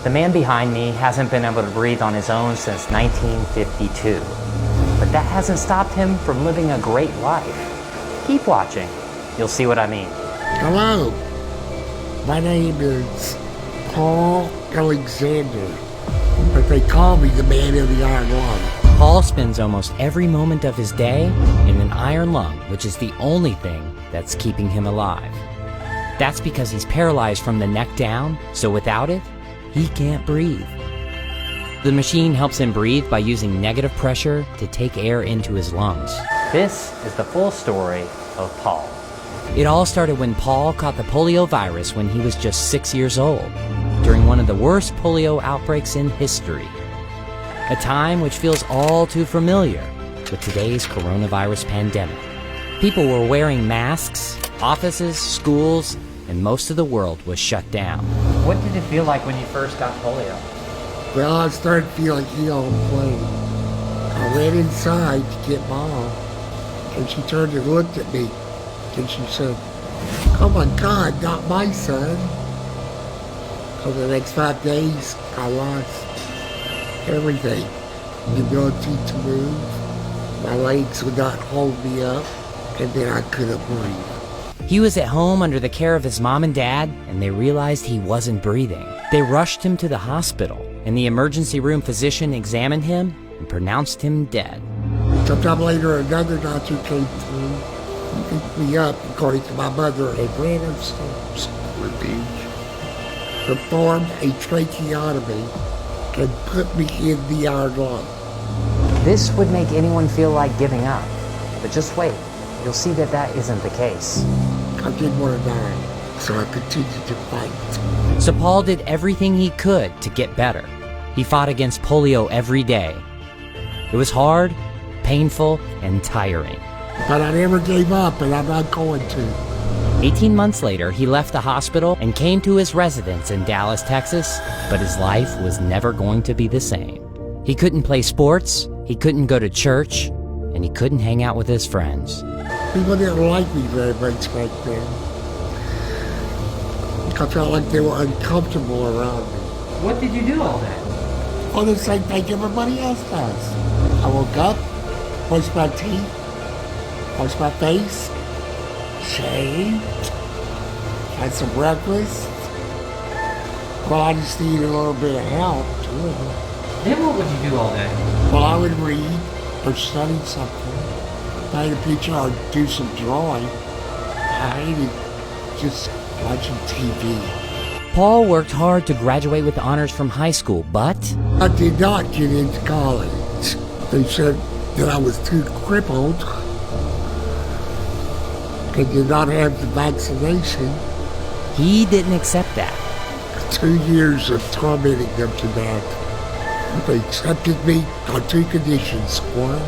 The man behind me hasn't been able to breathe on his own since 1952. But that hasn't stopped him from living a great life. Keep watching. You'll see what I mean. Hello. My name is Paul Alexander, but they call me the man of the iron lung. Paul spends almost every moment of his day in an iron lung, which is the only thing that's keeping him alive. That's because he's paralyzed from the neck down, so without it, he can't breathe. The machine helps him breathe by using negative pressure to take air into his lungs. This is the full story of Paul. It all started when Paul caught the polio virus when he was just 6 years old, during one of the worst polio outbreaks in history. A time which feels all too familiar with today's coronavirus pandemic. People were wearing masks, offices, schools, and most of the world was shut down. What did it feel like when you first got polio? Well, I started feeling ill and plain. I ran inside to get Mom, and she turned and looked at me, and she said, "Oh my God, not my son." For the next 5 days, I lost everything. The ability to move, my legs would not hold me up, and then I couldn't breathe. He was at home under the care of his mom and dad, and they realized he wasn't breathing. They rushed him to the hospital, and the emergency room physician examined him and pronounced him dead. Sometime later, another doctor came through, picked me up, according to my mother, and ran upstairs with me, performed a tracheotomy, and put me in the iron lung. This would make anyone feel like giving up, but just wait. You'll see that that isn't the case. I didn't want to die, so I continued to fight. So Paul did everything he could to get better. He fought against polio every day. It was hard, painful, and tiring. But I never gave up, and I'm not going to. 18 months later, he left the hospital and came to his residence in Dallas, Texas, but his life was never going to be the same. He couldn't play sports, he couldn't go to church, and he couldn't hang out with his friends. People didn't like me very much back then. I felt like they were uncomfortable around me. What did you do all day? Well, the same thing everybody else does. I woke up, brushed my teeth, washed my face, shaved, had some breakfast. Well, I just needed a little bit of help, too. Then what would you do all day? Well, I would read or study something, paint a picture or do some drawing. I hated just watching TV. Paul worked hard to graduate with honors from high school, but I did not get into college. They said that I was too crippled and did not have the vaccination. he didn't accept that. 2 years of tormenting them to death. They accepted me on 2 conditions. One,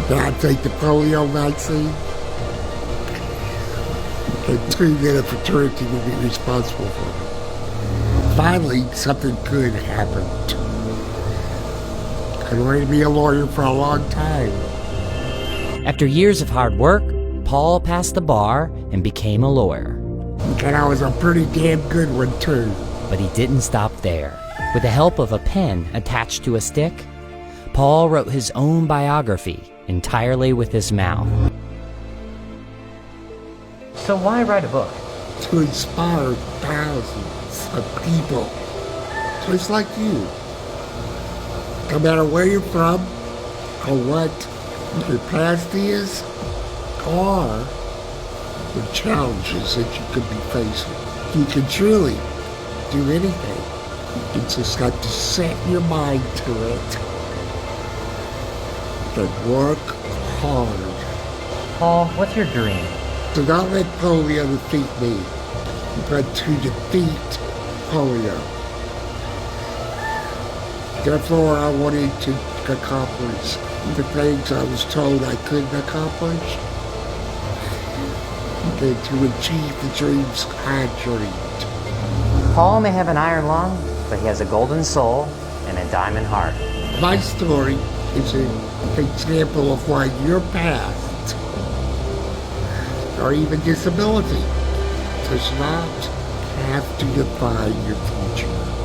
that I take the polio vaccine, and 2, that a fraternity would be responsible for me. Finally, something good happened. I wanted to be a lawyer for a long time. After years of hard work, Paul passed the bar and became a lawyer. And I was a pretty damn good one, too. But he didn't stop there. With the help of a pen attached to a stick, Paul wrote his own biography entirely with his mouth. So why write a book? To inspire thousands of people, just like you. No matter where you're from, or what your past is, or the challenges that you could be facing. You can truly do anything. You just got to set your mind to it and work hard. Paul, what's your dream? Do not let polio defeat me, but to defeat polio. Therefore, I wanted to accomplish the things I was told I couldn't accomplish, and to achieve the dreams I dreamed. Paul may have an iron lung, but he has a golden soul and a diamond heart. My story is an example of why your past, or even disability, does not have to define your future.